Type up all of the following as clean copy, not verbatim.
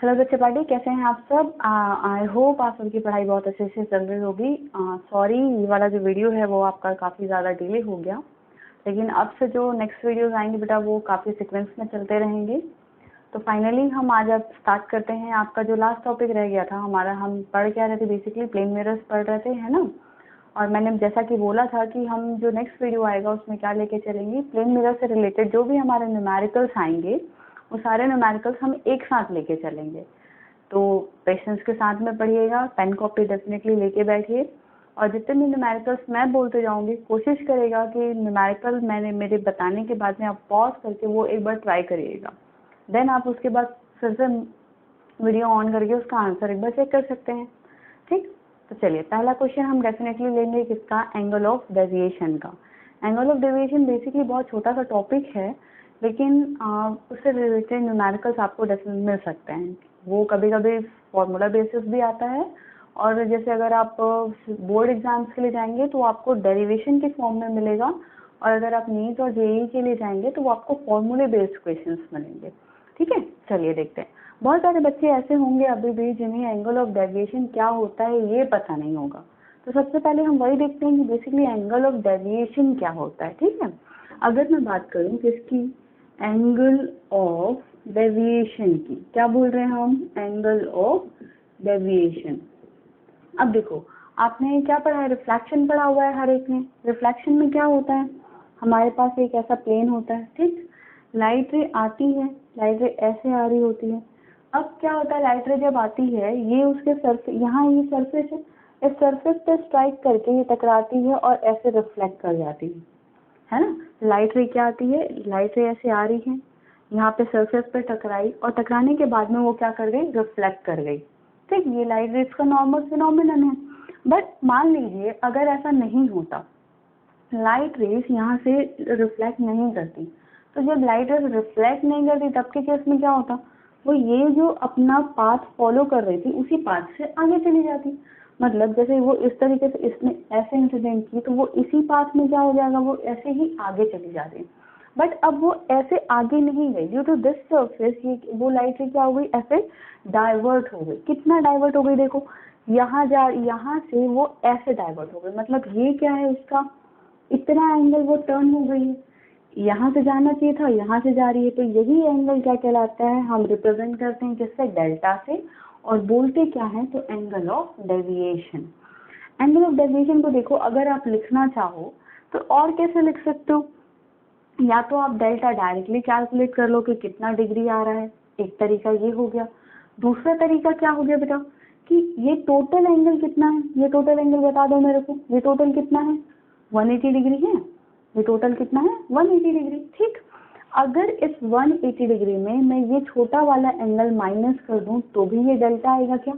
Hello बच्चे party, कैसे हैं आप सब। आई होप आप सबकी पढ़ाई बहुत अच्छे से चल रही होगी। सॉरी, ये वाला जो वीडियो है वो आपका काफ़ी ज़्यादा डिले हो गया, लेकिन अब से जो नेक्स्ट वीडियोस आएंगे बेटा वो काफ़ी सीक्वेंस में चलते रहेंगे। तो फाइनली हम आज अब स्टार्ट करते हैं। आपका जो लास्ट टॉपिक रह गया था हमारा, हम पढ़ क्या रहे थे, बेसिकली प्लेन मिरर्स पढ़ रहे थे, है ना। और मैंने जैसा कि बोला था कि हम जो नेक्स्ट वीडियो आएगा उसमें क्या लेके चलेंगे, प्लेन मिरर से रिलेटेड जो भी हमारे न्यूमेरिकल्स आएंगे वो सारे न्यूमेरिकल्स हम एक साथ लेके चलेंगे। तो पेशेंस के साथ में पढ़िएगा, पेन कॉपी डेफिनेटली लेके बैठिए, और जितने भी न्यूमेरिकल्स मैं बोलते जाऊंगी कोशिश करेगा कि न्यूमेरिकल मैंने मेरे बताने के बाद में आप पॉज करके वो एक बार ट्राई करिएगा। देन आप उसके बाद फिर से वीडियो ऑन करके उसका आंसर एक बार चेक कर सकते हैं। ठीक, तो चलिए पहला क्वेश्चन हम डेफिनेटली लेंगे किसका, एंगल ऑफ डेविएशन का। एंगल ऑफ डेविएशन बेसिकली बहुत छोटा सा टॉपिक है, लेकिन उससे रिलेटेड न्यूमेरिकल्स आपको डेफिनेटली मिल सकते हैं। वो कभी कभी फॉर्मूला बेसिस भी आता है, और जैसे अगर आप बोर्ड एग्जाम्स के लिए जाएंगे तो आपको डेरिवेशन के फॉर्म में मिलेगा, और अगर आप नीट और जेईई के लिए जाएंगे तो वो आपको फॉर्मूले बेस्ड क्वेश्चंस मिलेंगे। ठीक है, चलिए देखते हैं। बहुत सारे बच्चे ऐसे होंगे अभी भी जिन्हें एंगल ऑफ डेविएशन क्या होता है ये पता नहीं होगा। तो सबसे पहले हम वही देखते हैं कि बेसिकली एंगल ऑफ डेविएशन क्या होता है। ठीक है, अगर मैं बात करूं किसकी, एंगल ऑफ डेविएशन की, क्या बोल रहे हैं हम, एंगल ऑफ डेविएशन। अब देखो, आपने क्या पढ़ा है, रिफ्लेक्शन पढ़ा हुआ है हर एक ने। रिफ्लेक्शन में क्या होता है, हमारे पास एक ऐसा प्लेन होता है, ठीक, लाइट रे आती है, लाइट रे ऐसे आ रही होती है। अब क्या होता है, लाइट रे जब आती है ये उसके सरफेस, यहाँ ये सरफेस है, इस सरफेस पे स्ट्राइक करके ये टकराती है और ऐसे रिफ्लेक्ट कर जाती है ना। लाइट रे क्या आती है, लाइट रे ऐसे आ रही है, यहाँ पे सरफेस पे टकराई, और टकराने के बाद में वो क्या कर गई, रिफ्लेक्ट कर गई। ठीक, ये लाइट रेज का नॉर्मल फिनोमिनन है। बट मान लीजिए अगर ऐसा नहीं होता, लाइट रेज यहाँ से रिफ्लेक्ट नहीं करती, तो जब लाइट रेज रिफ्लेक्ट नहीं करती तब के केस में क्या होता, वो ये जो अपना पाथ फॉलो कर रही थी उसी पाथ से आगे चली जाती। मतलब जैसे वो इस तरीके से इसने ऐसे इंसिडेंट की तो वो इसी पाथ में क्या हो जाएगा, वो ऐसे ही आगे चली जाती। बट अब वो ऐसे आगे नहीं गई, ड्यू टू दिस सरफेस ये वो लाइट रे क्या हो गई, ऐसे डाइवर्ट हो गई। कितना डाइवर्ट हो गई, देखो यहाँ से वो ऐसे डाइवर्ट हो गई। मतलब ये क्या है, उसका इतना एंगल वो टर्न हो गई है, यहाँ से जाना चाहिए था यहाँ से जा रही है। तो यही एंगल क्या कहलाता है, हम रिप्रेजेंट करते हैं किससे, डेल्टा से, और बोलते क्या है, तो angle of deviation. Angle of deviation को देखो, अगर आप लिखना चाहो तो और कैसे लिख सकते हो, या तो आप डेल्टा डायरेक्टली कैलकुलेट कर लो कि कितना डिग्री आ रहा है, एक तरीका ये हो गया। दूसरा तरीका क्या हो गया बेटा, कि ये टोटल एंगल कितना है, ये टोटल एंगल बता दो मेरे को, ये टोटल कितना है, 180 डिग्री है। ये टोटल कितना है, 180 डिग्री। ठीक, अगर इस 180 डिग्री में मैं ये छोटा वाला एंगल माइनस कर दूं तो भी ये डेल्टा आएगा क्या,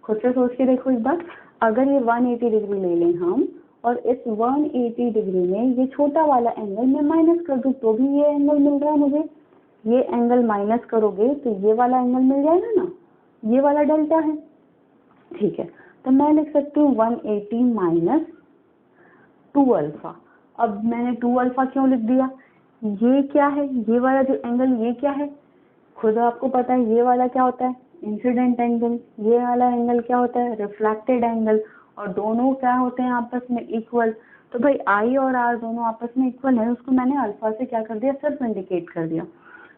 खुद से सोच के देखो एक बार। अगर ये 180 डिग्री ले लें हम, और इस 180 डिग्री में ये छोटा वाला एंगल मैं माइनस कर दूं तो भी ये एंगल मिल रहा है मुझे। ये एंगल माइनस करोगे तो ये वाला एंगल मिल जाएगा ना, ये वाला डेल्टा है। ठीक है, तो मैं लिख सकती हूँ 180 माइनस 2 अल्फा। अब मैंने 2 अल्फा क्यों लिख दिया, ये क्या है, ये वाला जो एंगल ये क्या है, खुद आपको पता है ये वाला क्या होता है, इंसिडेंट एंगल। ये वाला एंगल क्या होता है, रिफ्लेक्टेड एंगल। और दोनों क्या होते हैं आपस में, इक्वल। तो भाई आई और आर दोनों आपस में इक्वल है, उसको मैंने अल्फा से क्या कर दिया, सिर्फ इंडिकेट कर दिया।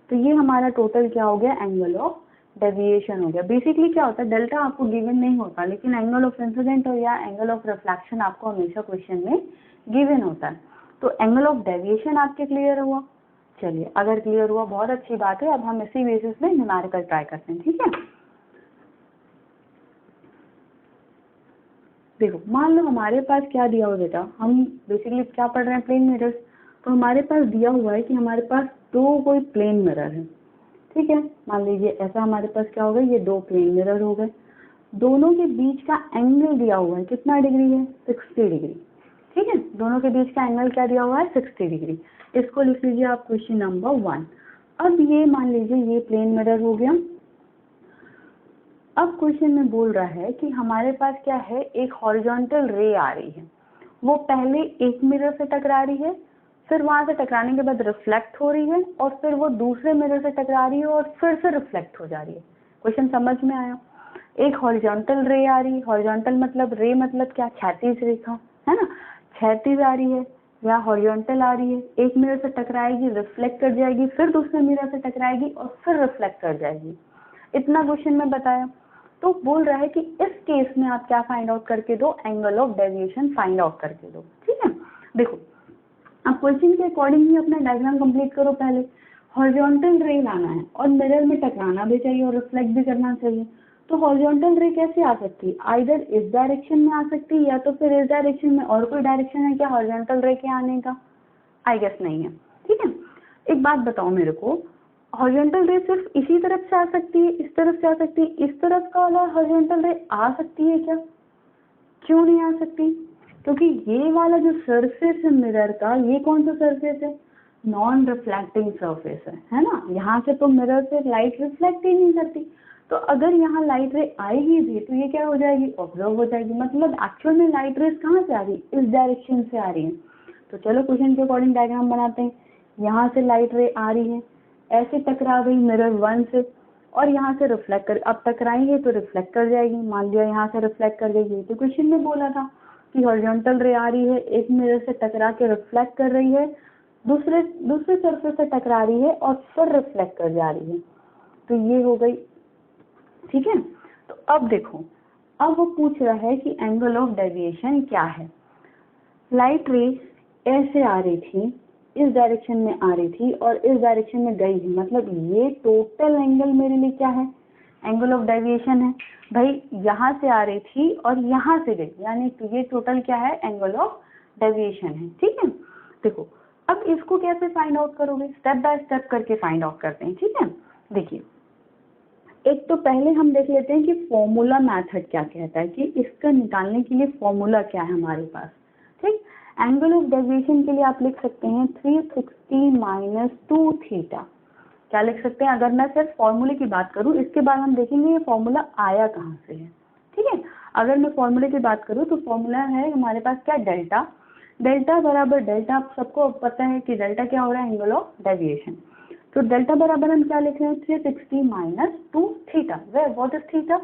तो ये हमारा टोटल क्या हो गया, एंगल ऑफ डेविएशन हो गया। बेसिकली क्या होता है, डेल्टा आपको गिवन नहीं होता, लेकिन एंगल ऑफ इंसिडेंट और या एंगल ऑफ रिफ्लेक्शन आपको हमेशा क्वेश्चन में गिवन होता है। तो एंगल ऑफ डेविएशन आपके क्लियर हुआ। चलिए, अगर क्लियर हुआ बहुत अच्छी बात है। अब हम इसी बेसिस में न्यूमेरिकल ट्राई करते हैं। ठीक है, देखो मान लो हमारे पास क्या दिया हुआ बेटा, हम बेसिकली क्या पढ़ रहे हैं, प्लेन मिरर्स। तो हमारे पास दिया हुआ है कि हमारे पास दो कोई प्लेन मिरर है। ठीक है, मान लीजिए ऐसा हमारे पास क्या हो गया, ये दो प्लेन मिरर हो गए, दोनों के बीच का एंगल दिया हुआ है, कितना डिग्री है, 60 डिग्री। ठीक है, दोनों के बीच का एंगल क्या दिया हुआ है, 60 डिग्री। इसको लिख लीजिए आप क्वेश्चन नंबर 1। अब ये मान लीजिए ये प्लेन मिरर हो गया। अब क्वेश्चन में बोल रहा है कि हमारे पास क्या है, एक हॉरिजॉन्टल रे आ रही है, वो पहले एक मिरर से टकरा रही है, फिर वहां से टकराने के बाद रिफ्लेक्ट हो रही है, और फिर वो दूसरे मिरर से टकरा रही है और फिर से रिफ्लेक्ट हो जा रही है। क्वेश्चन समझ में आया? एक हॉरिजॉन्टल रे आ रही, हॉरिजॉन्टल मतलब रे मतलब क्या, क्षैतिज रेखा, है ना, क्षैतिज आ रही है या हॉरिजॉन्टल आ रही है, एक मिरर से टकराएगी, रिफ्लेक्ट कर जाएगी, फिर दूसरे मिरर से टकराएगी और फिर रिफ्लेक्ट कर जाएगी। इतना क्वेश्चन में बताया। तो बोल रहा है कि इस केस में आप क्या फाइंड आउट करके दो, angle of deviation find out करके दो। ठीक है, देखो अब क्वेश्चन के अकॉर्डिंग ही अपना डायग्राम कंप्लीट करो। पहले हॉरिजॉन्टल रे लाना है और मिरर में टकराना भी चाहिए और रिफ्लेक्ट भी करना चाहिए। तो हॉरिजॉन्टल रे कैसे आ सकती है, आइदर इस डायरेक्शन में आ सकती है या तो फिर इस डायरेक्शन में। और कोई डायरेक्शन है क्या हॉरिजॉन्टल रे के आने का? आई गेस नहीं है। ठीक है, एक बात बताओ मेरे को, हॉरिजॉन्टल रे सिर्फ इसी तरफ से आ सकती है, इस तरफ से आ सकती है, इस तरफ का वाला हॉरिजॉन्टल रे आ सकती है क्या? क्यों नहीं आ सकती? क्योंकि ये वाला जो सरफेस है मिरर का, ये कौन सा सरफेस है, नॉन रिफ्लेक्टिंग सरफेस है ना। यहाँ से तो मिरर से लाइट रिफ्लेक्ट ही नहीं करती, तो अगर यहाँ लाइट रे आएगी भी तो ये क्या हो जाएगी, ऑब्जर्व हो जाएगी। मतलब एक्चुअल में लाइट रेस कहाँ से आ रही है, इस डायरेक्शन से आ रही है। तो चलो क्वेश्चन के अकॉर्डिंग डायग्राम बनाते हैं। यहाँ से लाइट रे आ रही है, ऐसे टकरा गई मिरर 1 से और यहाँ से रिफ्लेक्ट कर, अब टकराएंगे तो रिफ्लेक्ट कर जाएगी। मान लिया यहाँ से रिफ्लेक्ट कर गई, तो क्वेश्चन में बोला था कि हॉरिजॉन्टल रे आ रही है, एक मिरर से टकरा के रिफ्लेक्ट कर रही है, दूसरे सरफेस से टकरा रही है और फिर रिफ्लेक्ट कर जा रही है। तो ये हो गई। ठीक है, तो अब देखो, अब वो पूछ रहा है कि एंगल ऑफ डेविएशन क्या है। लाइट रे ऐसे आ रही थी, इस डायरेक्शन में आ रही थी और इस डायरेक्शन में गई है, मतलब ये टोटल एंगल मेरे लिए क्या है, एंगल ऑफ डेविएशन है। भाई यहाँ से आ रही थी और यहाँ से गई, यानी तो ये टोटल क्या है, एंगल ऑफ डेविएशन है। ठीक है, देखो अब इसको कैसे फाइंड आउट करोगे, स्टेप बाय स्टेप करके फाइंड आउट करते हैं। ठीक है, देखिए एक तो पहले हम देख लेते हैं कि फॉर्मूला मेथड क्या कहता है, कि इसका निकालने के लिए फॉर्मूला क्या है हमारे पास। ठीक, एंगल ऑफ डेविएशन के लिए आप लिख सकते हैं 360 माइनस 2 थीटा। क्या लिख सकते हैं, अगर मैं सिर्फ फॉर्मूले की बात करूं, इसके बाद हम देखेंगे ये फॉर्मूला आया कहाँ से है। ठीक है, अगर मैं फॉर्मूले की बात करूं तो फॉर्मूला है हमारे पास क्या, डेल्टा। डेल्टा बराबर डेल्टा, आप सबको पता है कि डेल्टा क्या हो रहा है, एंगल ऑफ डेविएशन। तो डेल्टा बराबर हम क्या लिख रहे हैं, 360 minus 2 theta. Where what is theta?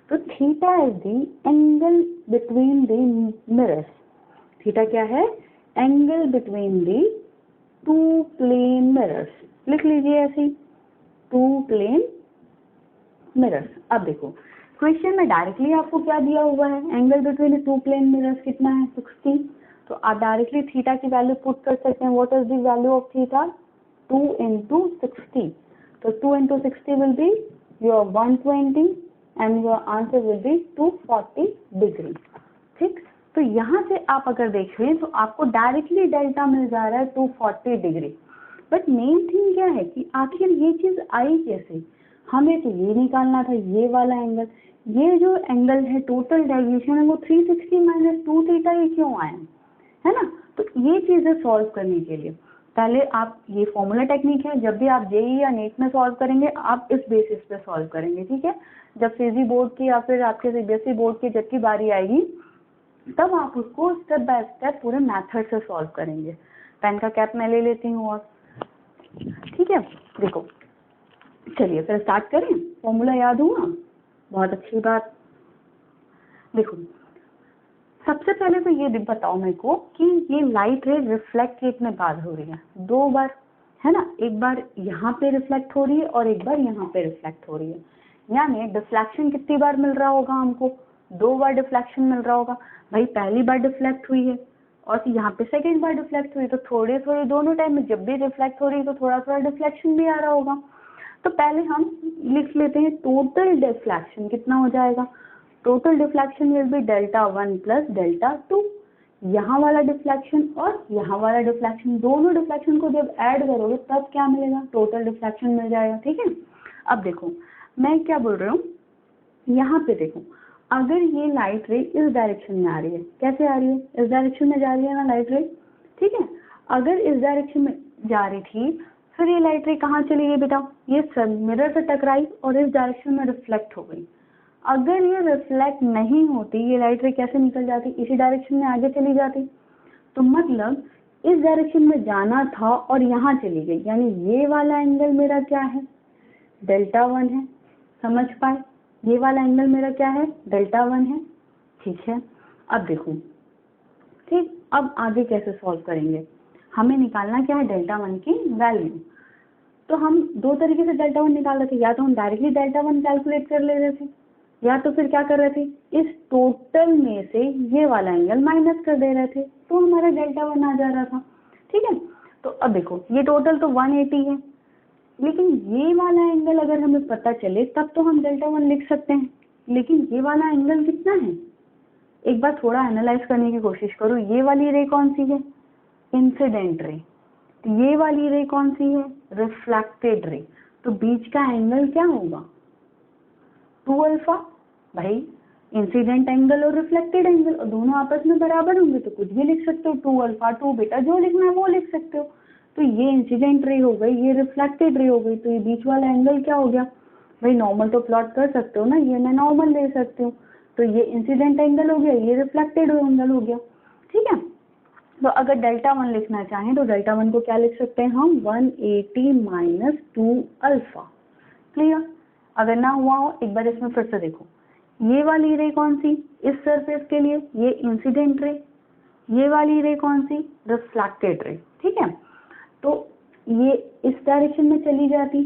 तो theta is the angle between the mirrors. Theta क्या है, angle between the two plane mirrors. लिख लीजिए ऐसे, टू प्लेन मिरर्स। अब देखो क्वेश्चन में डायरेक्टली आपको क्या दिया हुआ है, angle between the two plane mirrors कितना है, 60। तो आप डायरेक्टली थीटा की वैल्यू पुट कर सकते हैं। What is the value of theta, 2 into 60. So 2 into 60 will be your 120 and your answer will be 240 degree. ठीक, तो यहाँ से आप अगर देखें तो आपको डायरेक्टली डेल्टा मिल जा रहा है 240 डिग्री। बट मेन थिंग क्या है कि आखिर ये चीज आई कैसे, हमें तो ये निकालना था, ये वाला एंगल, ये जो एंगल है टोटल डेविएशन है वो 360 माइनस 2 थीटा ही क्यों आया है ना। तो ये चीजें सॉल्व करने के लिए पहले आप, ये फॉर्मूला टेक्निक है, जब भी आप जेईई या नेट में सॉल्व करेंगे आप इस बेसिस पे सॉल्व करेंगे। ठीक है, जब सीजी बोर्ड की या फिर आपके सीबीएसई बोर्ड की जब की बारी आएगी तब आप उसको स्टेप बाय स्टेप पूरे मेथड से सॉल्व करेंगे। पेन का कैप मैं ले लेती हूँ और ठीक है, देखो चलिए फिर स्टार्ट करें। फॉर्मूला याद हुआ, बहुत अच्छी बात। देखो सबसे पहले तो ये बताओ मेरे को कि ये लाइट रे रिफ्लेक्ट कितने बार हो रही है, 2 बार है ना। एक बार यहाँ पे रिफ्लेक्ट हो रही है और एक बार यहाँ पे रिफ्लेक्ट हो रही है, यानी डिफ्लेक्शन कितनी बार मिल रहा होगा हमको, 2 बार डिफ्लेक्शन मिल रहा होगा। भाई पहली बार डिफ्लेक्ट हुई है और यहाँ पे सेकेंड बार डिफ्लेक्ट हुई, तो थोड़े थोड़े दोनों टाइम में जब भी रिफ्लेक्ट हो रही है तो थोड़ा थोड़ा डिफ्लेक्शन भी आ रहा होगा। तो पहले हम लिख लेते हैं टोटल डिफ्लेक्शन कितना हो जाएगा, total deflection will be delta 1 plus delta 2। यहाँ वाला डिफ्लेक्शन और यहाँ वाला डिफ्लेक्शन, दोनों डिफ्लेक्शन को जब ऐड करोगे तब क्या मिलेगा, टोटल डिफ्लेक्शन मिल जाएगा। ठीक है, अब देखो मैं क्या बोल रही हूँ, यहाँ पे देखो अगर ये लाइट रे इस डायरेक्शन में आ रही है, कैसे आ रही है, इस डायरेक्शन में जा रही है ना लाइट रे। ठीक है, अगर इस डायरेक्शन में जा रही थी फिर ये लाइट रे कहाँ चली गई बेटा, ये मिरर से टकराई और इस डायरेक्शन में रिफ्लेक्ट हो गई। अगर ये रिफ्लेक्ट नहीं होती ये लाइट रे कैसे निकल जाती, इसी डायरेक्शन में आगे चली जाती। तो मतलब इस डायरेक्शन में जाना था और यहाँ चली गई, यानी ये वाला एंगल मेरा क्या है, डेल्टा 1 है। समझ पाए? ये वाला एंगल मेरा क्या है, डेल्टा 1 है, ठीक है। अब देखो, ठीक, अब आगे कैसे सॉल्व करेंगे, हमें निकालना क्या है, डेल्टा 1 की वैल्यू। तो हम दो तरीके से डेल्टा 1 निकाल रहे थे, या तो हम डायरेक्टली डेल्टा 1 कैलकुलेट कर ले रहे थे, या तो फिर क्या कर रहे थे, इस टोटल में से ये वाला एंगल माइनस कर दे रहे थे, तो हमारा डेल्टा 1 आ जा रहा था, ठीक है। तो अब देखो, ये टोटल तो 180 है, लेकिन ये वाला एंगल अगर हमें पता चले तब तो हम डेल्टा 1 लिख सकते हैं, लेकिन ये वाला एंगल कितना है, एक बार थोड़ा एनालाइज करने की कोशिश करो। ये वाली रे कौन सी है, इंसिडेंट रे, ये वाली रे कौन सी है, रिफ्लेक्टेड रे, तो बीच का एंगल क्या होगा, 2 अल्फा। भाई इंसिडेंट एंगल और रिफ्लेक्टेड एंगल और दोनों आपस में बराबर होंगे तो कुछ भी लिख सकते हो, 2 अल्फा 2 बीटा, जो लिखना है वो लिख सकते हो। तो ये इंसिडेंट रे हो गई, ये रिफ्लेक्टेड रे हो गई, तो ये बीच वाला एंगल क्या हो गया, भाई नॉर्मल तो प्लॉट कर सकते हो ना, ये मैं नॉर्मल ले सकती हूँ, तो ये इंसिडेंट एंगल हो गया, ये रिफ्लेक्टेड एंगल हो गया, ठीक है। तो अगर डेल्टा 1 लिखना चाहें तो डेल्टा 1 को क्या लिख सकते हैं हम, 180 माइनस 2 अल्फा। क्लियर? अगर ना हुआ हो एक बार इसमें फिर से देखो, ये वाली रे कौन सी, इस सरफेस के लिए ये इंसिडेंट रे, ये वाली रे कौन सी, रिफ्लेक्टेड रे, ठीक है। तो ये इस डायरेक्शन में चली जाती,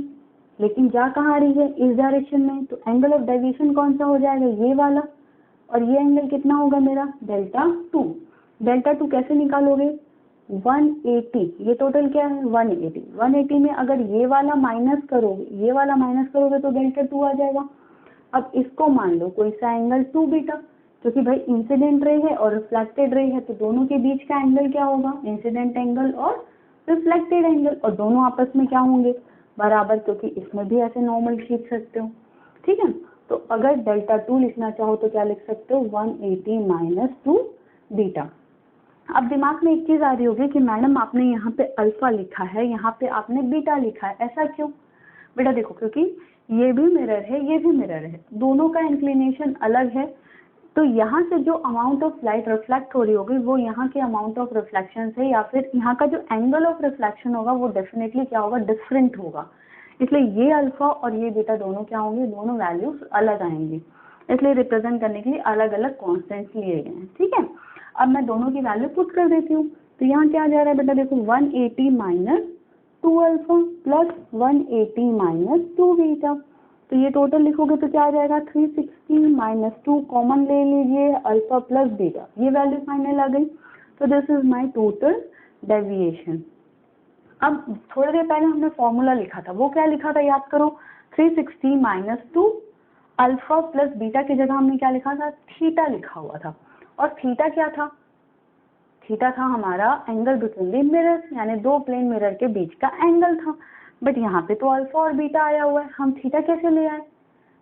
लेकिन जा कहाँ रही है, इस डायरेक्शन में, तो एंगल ऑफ डेविएशन कौन सा हो जाएगा, ये वाला, और ये एंगल कितना होगा मेरा, डेल्टा 2। डेल्टा 2 कैसे निकालोगे, 180, ये टोटल क्या है 180, 180 में अगर ये वाला माइनस करोगे, ये वाला माइनस करोगे तो डेल्टा 2 आ जाएगा। अब इसको मान लो कोई सा एंगल 2 बीटा, क्योंकि भाई इंसिडेंट रे है और रिफ्लेक्टेड रे है, तो दोनों के बीच का एंगल क्या होगा, इंसिडेंट एंगल और रिफ्लेक्टेड एंगल, और दोनों आपस में क्या होंगे, बराबर, क्योंकि इसमें भी ऐसे नॉर्मल खींच सकते हो, ठीक है। तो अगर डेल्टा 2 लिखना चाहो तो क्या लिख सकते हो, 180 माइनस 2 बीटा। अब दिमाग में एक चीज आ रही होगी कि मैडम आपने यहाँ पे अल्फा लिखा है, यहाँ पे आपने बीटा लिखा है, ऐसा क्यों? बेटा देखो, क्योंकि ये भी मिरर है, ये भी मिरर है, दोनों का इंक्लिनेशन अलग है, तो यहाँ से जो अमाउंट ऑफ लाइट रिफ्लेक्ट हो रही होगी वो यहाँ के अमाउंट ऑफ रिफ्लेक्शन से, या फिर यहाँ का जो एंगल ऑफ रिफ्लेक्शन होगा वो डेफिनेटली क्या होगा, डिफरेंट होगा। इसलिए ये अल्फा और ये बीटा दोनों क्या होंगे, दोनों वैल्यूज अलग आएंगी, इसलिए रिप्रेजेंट करने के लिए अलग अलग कॉन्स्टेंट्स लिए गए हैं, ठीक है। अब मैं दोनों की वैल्यू पुट कर देती हूँ, तो यहाँ क्या आ जा रहा है बेटा, देखो 180 minus 2 alpha plus 180 minus 2 beta, तो ये टोटल लिखोगे तो क्या आ जाएगा, 360 माइनस 2 कॉमन ले लीजिए, अल्फा प्लस बीटा, ये वैल्यू फाइनल आ गई। तो this is my total deviation. अब थोड़ी देर पहले हमने फॉर्मूला लिखा था, वो क्या लिखा था याद करो, 360 माइनस 2 अल्फा प्लस बीटा की जगह हमने क्या लिखा था, थीटा लिखा हुआ था, और थीटा क्या था, थीटा था हमारा एंगल बिटवीन द मिरर्स, यानी दो प्लेन मिरर के बीच का एंगल था। बट यहाँ पे तो अल्फा और बीटा आया हुआ है, हम थीटा कैसे ले आए?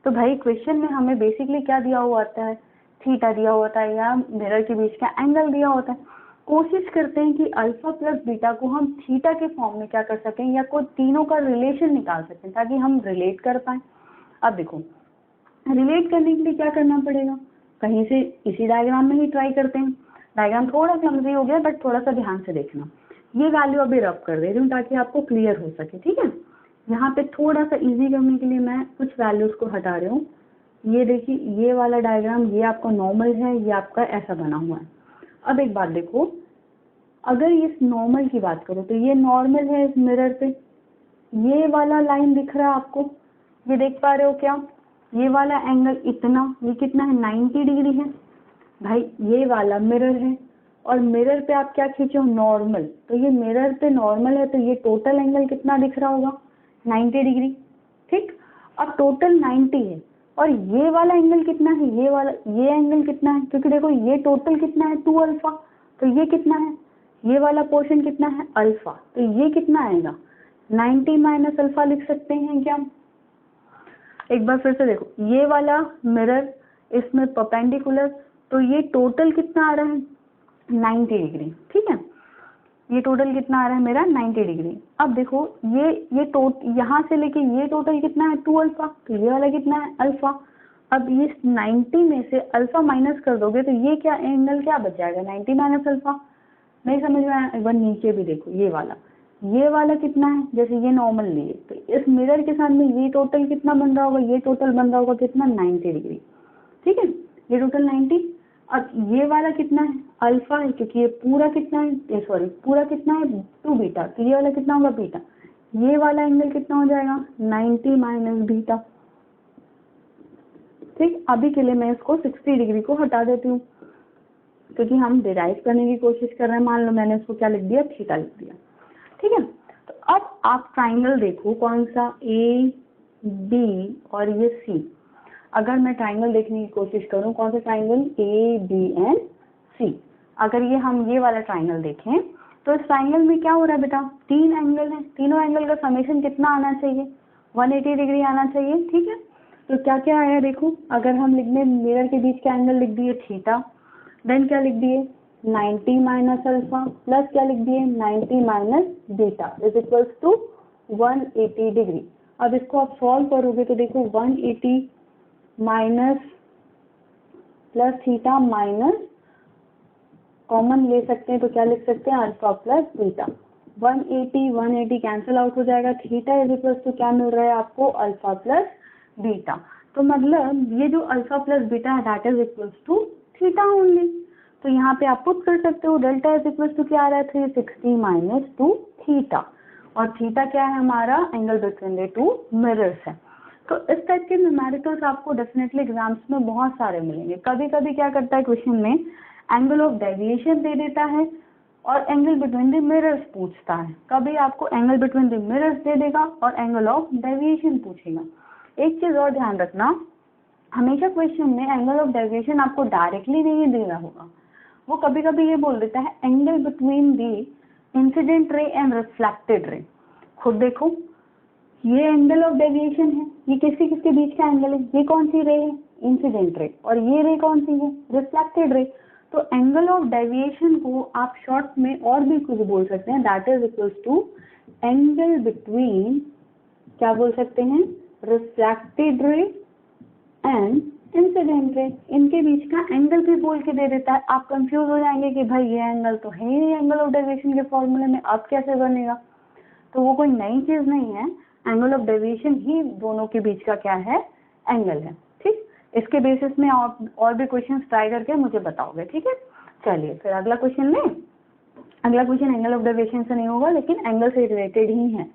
तो भाई क्वेश्चन में हमें बेसिकली क्या दिया हुआ होता है, थीटा दिया होता है या मिरर के बीच का एंगल दिया होता है। कोशिश करते हैं कि अल्फा प्लस बीटा को हम थीटा के फॉर्म में क्या कर सकें, या कोई तीनों का रिलेशन निकाल सकें ताकि हम रिलेट कर पाए। अब देखो, रिलेट करने के लिए क्या करना पड़ेगा, कहीं से इसी डायग्राम में ही ट्राई करते हैं। डायग्राम थोड़ा क्लमजी हो गया बट थोड़ा सा ध्यान से देखना। ये वैल्यू अभी रब कर दे रही हूँ ताकि आपको क्लियर हो सके, ठीक है। यहाँ पे थोड़ा सा इजी करने के लिए मैं कुछ वैल्यूज को हटा रही हूँ। ये देखिए, ये वाला डायग्राम, ये आपका नॉर्मल है, ये आपका ऐसा बना हुआ है। अब एक बात देखो, अगर इस नॉर्मल की बात करो तो ये नॉर्मल है इस मिरर पे, ये वाला लाइन दिख रहा है आपको, ये देख पा रहे हो क्या, ये वाला एंगल इतना, ये कितना है 90 डिग्री है। भाई ये वाला मिरर है और मिरर पे आप क्या खींचे हो, नॉर्मल, तो ये मिरर पे नॉर्मल है, तो ये टोटल एंगल कितना दिख रहा होगा, 90 डिग्री, ठीक। अब टोटल 90 है और ये वाला एंगल कितना है, ये वाला, ये एंगल कितना है, क्योंकि देखो ये टोटल कितना है 2 अल्फा, तो ये कितना है, ये वाला पोर्शन कितना है अल्फा, तो ये कितना आएगा 90 माइनस अल्फा लिख सकते हैं क्या। एक बार फिर से देखो, ये वाला मिरर इसमें परपेंडिकुलर, तो ये टोटल कितना आ रहा है 90 डिग्री, ठीक है। ये टोटल कितना आ रहा है मेरा 90 डिग्री। अब देखो ये यहाँ से लेके ये टोटल कितना है 2 अल्फा, तो ये वाला कितना है अल्फा। अब ये 90 में से अल्फा माइनस कर दोगे तो ये क्या एंगल क्या बच जाएगा, 90 माइनस अल्फा। नहीं समझ में आया, एक बार नीचे भी देखो, ये वाला कितना है, जैसे ये नॉर्मल लिए तो इस मिरर के साथ में ये टोटल कितना बन रहा होगा, ये टोटल बन रहा होगा कितना 90 डिग्री, ठीक है, ये टोटल 90। अब ये वाला कितना है, अल्फा है, क्योंकि ये पूरा कितना है, सॉरी पूरा कितना है 2 बीटा, तो ये वाला कितना होगा बीटा, ये वाला एंगल कितना हो जाएगा 90 माइनस बीटा, ठीक। अभी के लिए मैं इसको 60 डिग्री को हटा देती हूँ, क्योंकि हम डिराइव करने की कोशिश कर रहे हैं। मान लो मैंने इसको क्या लिख दिया, थीटा लिख दिया, ठीक है। तो अब आप ट्राइंगल देखो कौन सा, ए बी और ये सी। अगर मैं ट्राइंगल देखने की कोशिश करूं, कौन सा ट्राइंगल, ए बी एंड सी। अगर ये हम ये वाला ट्राइंगल देखें तो इस ट्राइंगल में क्या हो रहा है बेटा, 3 एंगल है, तीनों एंगल का समेशन कितना आना चाहिए, 180 डिग्री आना चाहिए, ठीक है। तो क्या क्या आया देखो, अगर हम लिख दें मिरर के बीच का एंगल लिख दिए थीटा, देन क्या लिख दिए 90 माइनस अल्फा, प्लस क्या लिख दिए 90 minus beta is equals to 180 degree. अब इसको आप सॉल्व करोगे तो देखो 180 minus plus theta minus common ले सकते हैं तो क्या लिख सकते हैं, alpha plus beta. 180 cancel out हो जाएगा, थीटा इज इक्वल टू क्या मिल रहा है आपको, अल्फा प्लस बीटा। तो मतलब ये जो अल्फा प्लस बीटा है that is equal to theta only. तो यहाँ पे आप पुट कर सकते हो, डेल्टा इज इक्वल टू क्या आ रहा है 360 माइनस 2 थीटा, और थीटा क्या है हमारा, एंगल बिटवीन द 2 मिरर्स है। तो इस टाइप के न्यूमेरिकल्स आपको डेफिनेटली एग्जाम्स में बहुत सारे मिलेंगे। कभी कभी क्या करता है क्वेश्चन में एंगल ऑफ डेविएशन दे देता है और एंगल बिटवीन द मिरर्स पूछता है, कभी आपको एंगल बिटवीन द मिरर्स दे देगा और एंगल ऑफ डेविएशन पूछेगा। एक चीज और ध्यान रखना, हमेशा क्वेश्चन में एंगल ऑफ डेविएशन आपको डायरेक्टली नहीं दे रहा होगा, वो कभी कभी ये बोल देता है angle between the incident ray and reflected ray. खुद देखो ये एंगल ऑफ डेविएशन है, ये किसके बीच का एंगल है, ये कौन सी रे है, इंसिडेंट रे, और ये रे कौन सी है, रिफ्लेक्टेड रे। तो एंगल ऑफ डेविएशन को आप शॉर्ट में और भी कुछ बोल सकते हैं, that is equals to angle between, क्या बोल सकते हैं, reflected ray and incident ray. इनके बीच का एंगल भी बोल के दे देता है। आप कंफ्यूज हो जाएंगे कि भाई ये एंगल तो है ही एंगल ऑफ डेविएशन के फॉर्मूले में, अब कैसे बनेगा। तो वो कोई नई चीज नहीं है, एंगल ऑफ डेविएशन ही दोनों के बीच का क्या है, एंगल है, ठीक। इसके बेसिस में और भी क्वेश्चन ट्राई करके मुझे बताओगे, ठीक है। चलिए फिर अगला क्वेश्चन में, अगला क्वेश्चन एंगल ऑफ डेविएशन से नहीं होगा लेकिन एंगल से रिलेटेड ही है।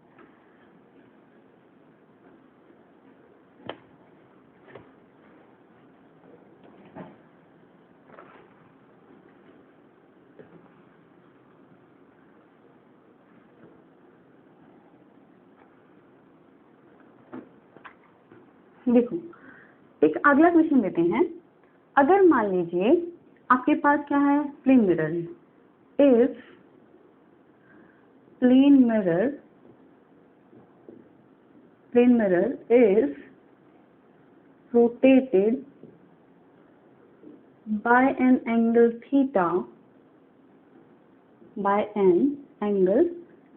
देखो एक अगला क्वेश्चन लेते हैं। अगर मान लीजिए आपके पास क्या है, प्लेन मिरर है, if plane mirror is rotated by an angle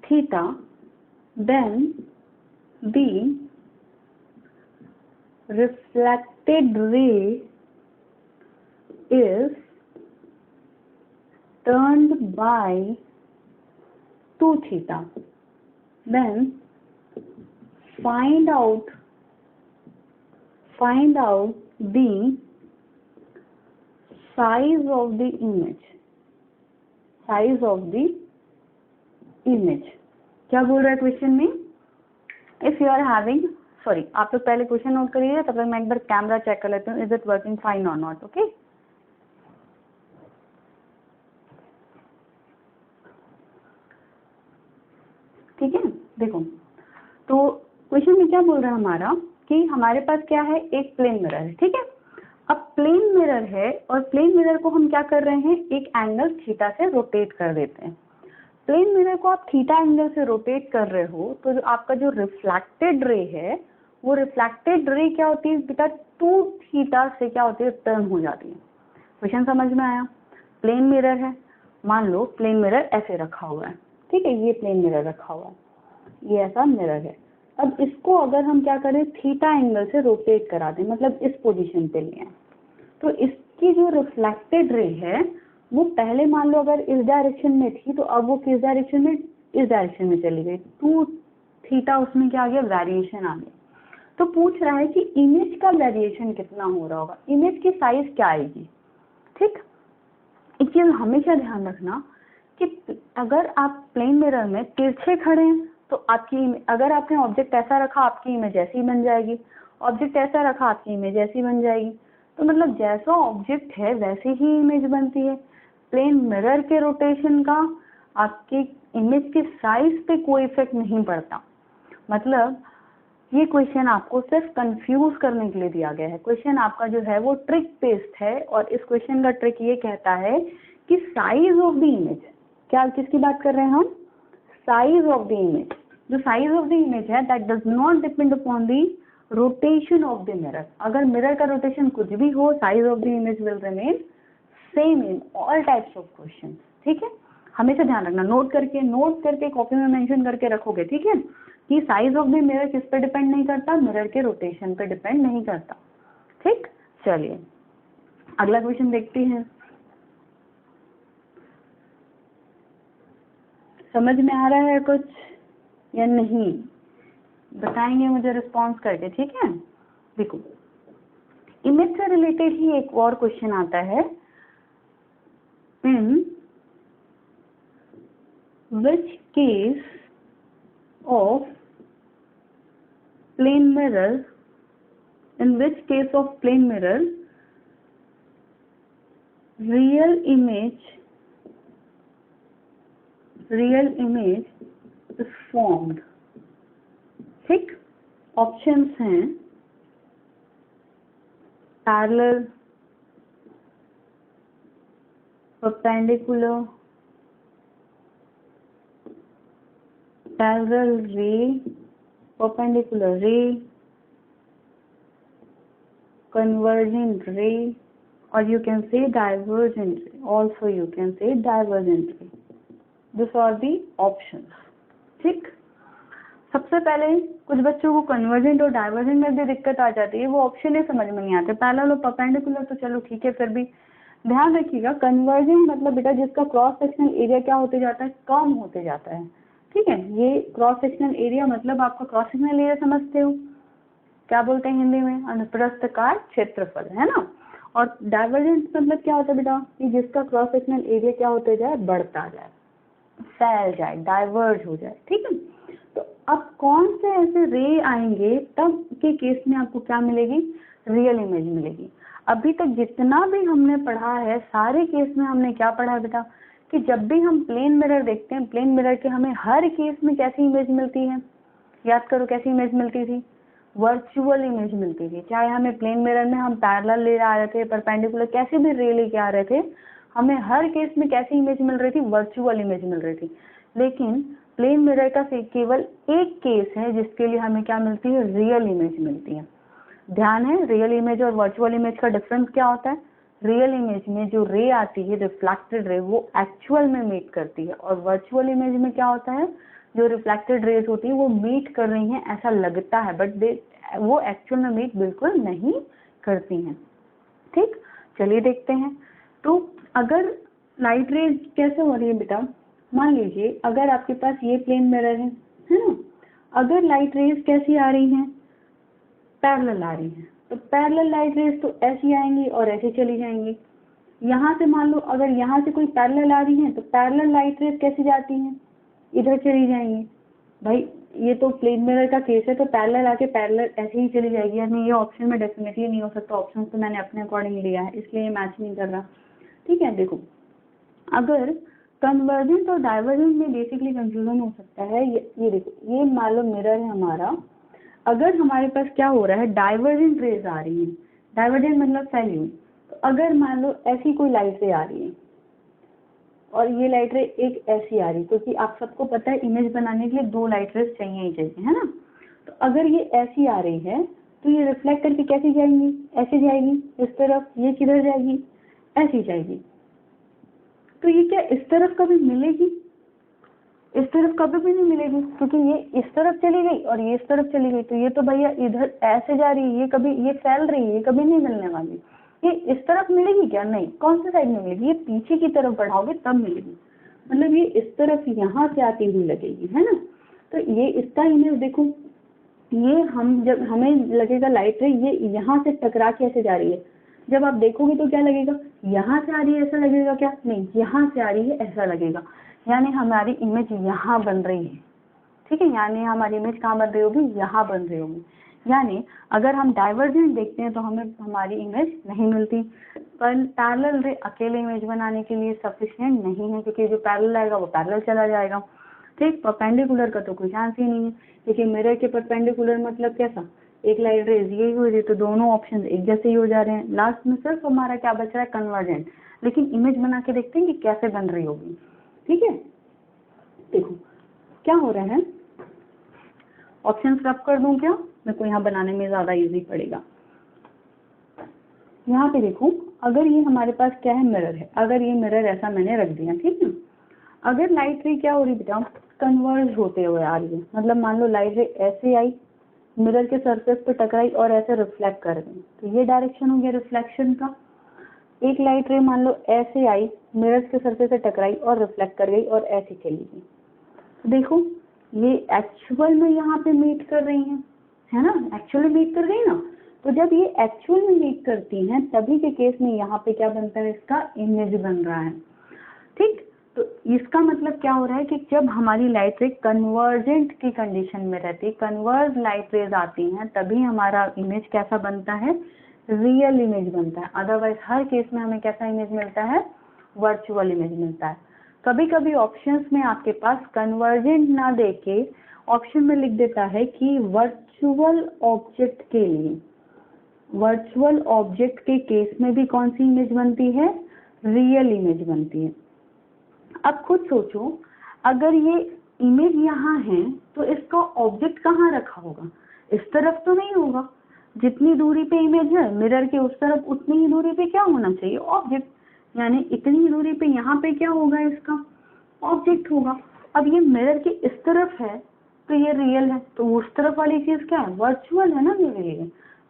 theta, then the reflected ray is turned by 2 theta. Then find out the size of the image. क्या बोल रहा है क्वेश्चन में, if you are having, sorry आप लोग पहले question note करिए, तब तक मैं एक बार कैमरा चेक कर लेती हूँ, इज इट वर्किंग फाइन और नॉट, ओके। ठीक है, देखो तो क्वेश्चन में क्या बोल रहा है हमारा कि हमारे पास क्या है, एक प्लेन मिरर है, ठीक है। अब प्लेन मिरर है और प्लेन मिरर को हम क्या कर रहे हैं, एक एंगल थीटा से रोटेट कर देते हैं। प्लेन मिरर को आप थीटा एंगल से रोटेट कर रहे हो तो जो आपका जो रिफ्लेक्टेड रे है, वो रिफ्लेक्टेड रे क्या होती है बेटा, 2 थीटा से क्या होती है, टर्न हो जाती है। क्वेश्चन समझ में आया। प्लेन मिरर है, मान लो प्लेन मिरर ऐसे रखा हुआ है, ठीक है, ये प्लेन मिरर रखा हुआ है, ये ऐसा मिरर है। अब इसको अगर हम क्या करें, थीटा एंगल से रोटेट करा दें, मतलब इस पोजीशन पे ले आए, तो इसकी जो रिफ्लेक्टेड रे है वो पहले मान लो अगर इस डायरेक्शन में थी, तो अब वो किस डायरेक्शन में, इस डायरेक्शन में चली गई, 2 थीटा उसमें क्या आ गया, वेरिएशन आ गया। तो पूछ रहा है कि इमेज का वेरिएशन कितना हो रहा होगा, इमेज की साइज क्या आएगी। ठीक, एक चीज हमेशा ध्यान रखना कि अगर आप प्लेन मिरर में तिरछे खड़े हैं तो आपकी, अगर आपने ऑब्जेक्ट ऐसा रखा आपकी इमेज ऐसी ही बन जाएगी, ऑब्जेक्ट ऐसा रखा आपकी इमेज ऐसी बन जाएगी। तो मतलब जैसा ऑब्जेक्ट है वैसे ही इमेज बनती है। प्लेन मिरर के रोटेशन का आपकी इमेज के साइज पे कोई इफेक्ट नहीं पड़ता। मतलब ये क्वेश्चन आपको सिर्फ कंफ्यूज करने के लिए दिया गया है। क्वेश्चन आपका जो है वो ट्रिक बेस्ड है और इस क्वेश्चन का ट्रिक ये कहता है कि साइज ऑफ द इमेज, क्या किसकी बात कर रहे हैं हम, साइज ऑफ द इमेज। जो साइज ऑफ द इमेज है that does not depend upon the rotation of the mirror. अगर मिरर का रोटेशन कुछ भी हो, size of the image will remain same in all types of question. ठीक है, हमेशा ध्यान रखना, नोट करके कॉपी में मेंशन करके रखोगे। ठीक है, कि साइज ऑफ द मिरर किस पे डिपेंड नहीं करता, मिरर के रोटेशन पे डिपेंड नहीं करता। ठीक, चलिए अगला क्वेश्चन देखते हैं। समझ में आ रहा है कुछ या नहीं, बताएंगे मुझे रिस्पॉन्स करके। ठीक है, देखो इमेज से रिलेटेड ही एक और क्वेश्चन आता है, in which case of plane mirror, in which case of plane mirror real image is formed। ठीक, ऑप्शंस हैं parallel, perpendicular, parallel ray, perpendicular ray, convergent ray, or you can say divergent ray. Also you can say divergent ray. These are the options। ठीक, सबसे पहले कुछ बच्चों को convergent और divergent में भी दिक्कत आ जाती है, वो ऑप्शन ही समझ में नहीं आते। पैरेलल और परपेंडिकुलर तो चलो ठीक है, फिर भी ध्यान रखिएगा कन्वर्जेंट मतलब बेटा जिसका क्रॉस सेक्शनल एरिया क्या होते जाता है, कम होते जाता है। ठीक है, ये क्रॉस सेक्शनल एरिया मतलब आपका क्रॉस सेक्शनल एरिया समझते हो, क्या बोलते हैं हिंदी में, अनुप्रस्थकार क्षेत्रफल, है ना। और डाइवर्जेंट मतलब क्या होता है बेटा, कि जिसका क्रॉस सेक्शनल एरिया क्या होते जाए, बढ़ता जाए, फैल जाए, डाइवर्ज हो जाए। ठीक है, तो अब कौन से ऐसे रे आएंगे तब के केस में आपको क्या मिलेगी, रियल इमेज मिलेगी। अभी तक जितना भी हमने पढ़ा है सारे केस में हमने क्या पढ़ा है बेटा, कि जब भी हम प्लेन मिरर देखते हैं, प्लेन मिरर के हमें हर केस में कैसी इमेज मिलती है, याद करो कैसी इमेज मिलती थी, वर्चुअल इमेज मिलती थी। चाहे हमें प्लेन मिरर में हम पैरेलल ले आ रहे थे, परपेंडिकुलर कैसे भी रे लेके आ रहे थे, हमें हर केस में कैसी इमेज मिल रही थी, वर्चुअल इमेज मिल रही थी। लेकिन प्लेन मिरर का केवल एक केस है जिसके लिए हमें क्या मिलती है, रियल इमेज मिलती है। ध्यान है, रियल इमेज और वर्चुअल इमेज का डिफरेंस क्या होता है। रियल इमेज में जो रे आती है, रिफ्लेक्टेड रे, वो एक्चुअल में मीट करती है, और वर्चुअल इमेज में क्या होता है, जो रिफ्लेक्टेड रेज होती है वो मीट कर रही हैं ऐसा लगता है, बट वो एक्चुअल में मीट बिल्कुल नहीं करती हैं। ठीक, चलिए देखते हैं। तो अगर लाइट रेज कैसे हो रही है बेटा, मान लीजिए अगर आपके पास ये प्लेन मिरर है ना, अगर लाइट रेज कैसी आ रही हैं, पैरेलल आ रही हैं, तो पैरेलल लाइट रेज तो ऐसी आएंगी और ऐसे चली जाएंगी। यहाँ से मान लो अगर यहाँ से कोई पैरेलल आ रही है तो पैरेलल लाइट रेज कैसी जाती हैं, इधर चली जाएंगी। भाई ये तो प्लेन मिरर का केस है, तो पैरेलल आके पैरेलल ऐसे ही चली जाएगी, यानी ये ऑप्शन में डेफिनेटली नहीं हो सकता। ऑप्शन तो मैंने अपने अकॉर्डिंग लिया है इसलिए ये मैच नहीं कर रहा। ठीक है, देखो अगर कन्वर्जेंट और डाइवर्जेंट में बेसिकली कंफ्यूजन हो सकता है। ये देखो, ये मान लो मिरर है हमारा, अगर हमारे पास क्या हो रहा है, डाइवर्जेंट रेज आ रही है, डाइवर्जेंट मतलब फैली हुई। तो अगर मान लो ऐसी कोई लाइट रे आ रही है और ये लाइट रे एक ऐसी आ रही, क्योंकि आप सबको पता है इमेज बनाने के लिए दो लाइट रेज चाहिए ही चाहिए, है ना। तो अगर ये ऐसी आ रही है तो ये रिफ्लेक्ट करके कैसी जाएंगी, ऐसे जाएगी इस तरफ, ये किधर जाएगी, ऐसी जाएगी। तो ये क्या इस तरफ कभी मिलेगी, इस तरफ कभी भी नहीं मिलेगी, क्योंकि ये इस तरफ चली गई और ये इस तरफ चली गई। तो ये तो भैया इधर ऐसे जा रही है, ये कभी ये फैल रही है, ये कभी नहीं मिलने वाली। ये इस तरफ मिलेगी क्या, नहीं। कौन सी साइड में मिलेगी, ये पीछे की तरफ बढ़ाओगे तब मिलेगी, मतलब ये इस तरफ यहाँ से आती हुई लगेगी, है ना। तो ये इसका इमेज देखो, ये हम जब हमें लगेगा लाइट रे ये यहाँ से टकरा के ऐसे जा रही है, जब आप देखोगे तो क्या लगेगा, यहाँ से आ रही है ऐसा लगेगा क्या, नहीं यहाँ से आ रही है ऐसा लगेगा, यानी हमारी इमेज यहाँ बन रही है। ठीक है, यानी हमारी इमेज कहाँ बन रही होगी, यहाँ बन रही होगी। यानी अगर हम डाइवर्जेंट देखते हैं तो हमें हमारी इमेज नहीं मिलती, पर पैरेलल रे अकेले इमेज बनाने के लिए सफिशिएंट नहीं है, क्योंकि जो पैरेलल आएगा वो पैरेलल चला जाएगा। ठीक, परपेंडिकुलर का तो कोई चांस ही नहीं है, क्योंकि मिरर के परपेंडिकुलर मतलब कैसा, एक लाइट रेज यही हो रही, तो दोनों ऑप्शन एक जैसे ही हो जा रहे हैं। लास्ट में सिर्फ हमारा क्या बच रहा है, कन्वर्जेंट। लेकिन इमेज बना के देखते हैं कि कैसे बन रही होगी। ठीक है, देखो क्या हो रहा है, ऑप्शन रब कर दूं क्या, मेरे को यहाँ बनाने में ज्यादा इजी पड़ेगा। यहाँ पे देखो, अगर ये हमारे पास क्या है, मिरर है, अगर ये मिरर ऐसा मैंने रख दिया, ठीक है, अगर लाइट रे क्या हो रही बेटा, कन्वर्ज होते हुए आ रही है, मतलब मान लो लाइट रे ऐसे आई, मिरर के सरफेस पे टकराई और ऐसे रिफ्लेक्ट कर गई, तो ये डायरेक्शन हो गया रिफ्लेक्शन का। एक लाइट रे मान लो ऐसे आई, मिरर के सरफेस से टकराई और रिफ्लेक्ट कर गई और ऐसे चली गई, तो देखो ये एक्चुअल में यहाँ पे मीट कर रही है ना, एक्चुअली मीट कर गई ना। तो जब ये एक्चुअल में मीट करती हैं तभी के केस में यहाँ पे क्या बनता है, इसका इमेज बन रहा है। ठीक, तो इसका मतलब क्या हो रहा है कि जब हमारी लाइट रे कन्वर्जेंट की कंडीशन में रहती, कन्वर्ज लाइट रेज आती हैं, तभी हमारा इमेज कैसा बनता है, रियल इमेज बनता है। अदरवाइज हर केस में हमें कैसा इमेज मिलता है, वर्चुअल इमेज मिलता है। कभी कभी ऑप्शंस में आपके पास कन्वर्जेंट ना देके ऑप्शन में लिख देता है कि वर्चुअल ऑब्जेक्ट के लिए, वर्चुअल ऑब्जेक्ट के केस में भी कौन सी इमेज बनती है, रियल इमेज बनती है। अब खुद सोचो, अगर ये इमेज यहाँ है तो इसका ऑब्जेक्ट कहाँ रखा होगा, इस तरफ तो नहीं होगा, जितनी दूरी पे इमेज है मिरर के उस तरफ उतनी ही दूरी पे क्या होना चाहिए, ऑब्जेक्ट, यानी इतनी दूरी पे यहाँ पे क्या होगा, इसका ऑब्जेक्ट होगा। अब ये मिरर के इस तरफ है तो ये रियल है, तो उस तरफ वाली चीज क्या है, वर्चुअल है ना मेरे लिए।